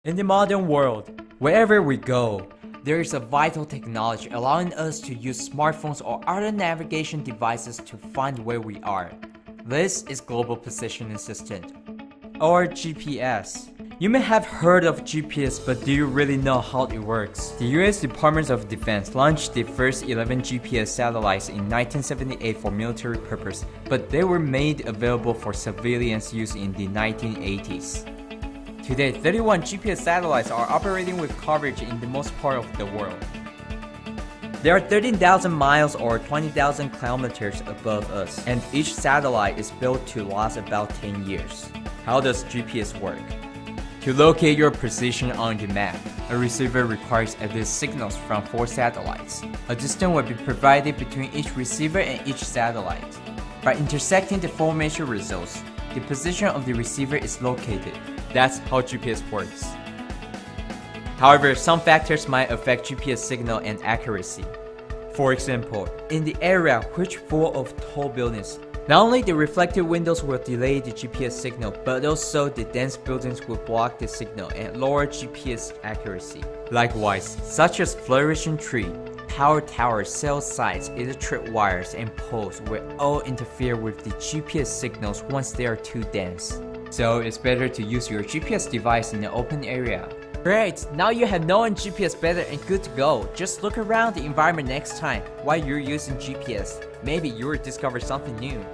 In the modern world, wherever we go, there is a vital technology allowing us to use smartphones or other navigation devices to find where we are. This is Global Positioning System, or GPS. You may have heard of GPS, but do you really know how it works? The US Department of Defense launched the first 11 GPS satellites in 1978 for military purpose, but they were made available for civilians use in the 1980s. Today, 31 GPS satellites are operating with coverage in the most part of the world. They are 13,000 miles or 20,000 kilometers above us, and each satellite is built to last about 10 years. How does GPS work? To locate your position on the map, a receiver requires at least signals from 4 satellites. A distance will be provided between each receiver and each satellite. By intersecting the 4 major results, the position of the receiver is located. That's how GPS works. However, some factors might affect GPS signal and accuracy. For example, in the area which full of tall buildings, not only the reflected windows will delay the GPS signal, but also the dense buildings will block the signal and lower GPS accuracy. Likewise, such as flourishing tree, power towers, cell sites, electric wires, and poles will all interfere with the GPS signals once they are too dense. So it's better to use your GPS device in an open area. Great! Now you have known GPS better and good to go. Just look around the environment next time while you're using GPS. Maybe you will discover something new.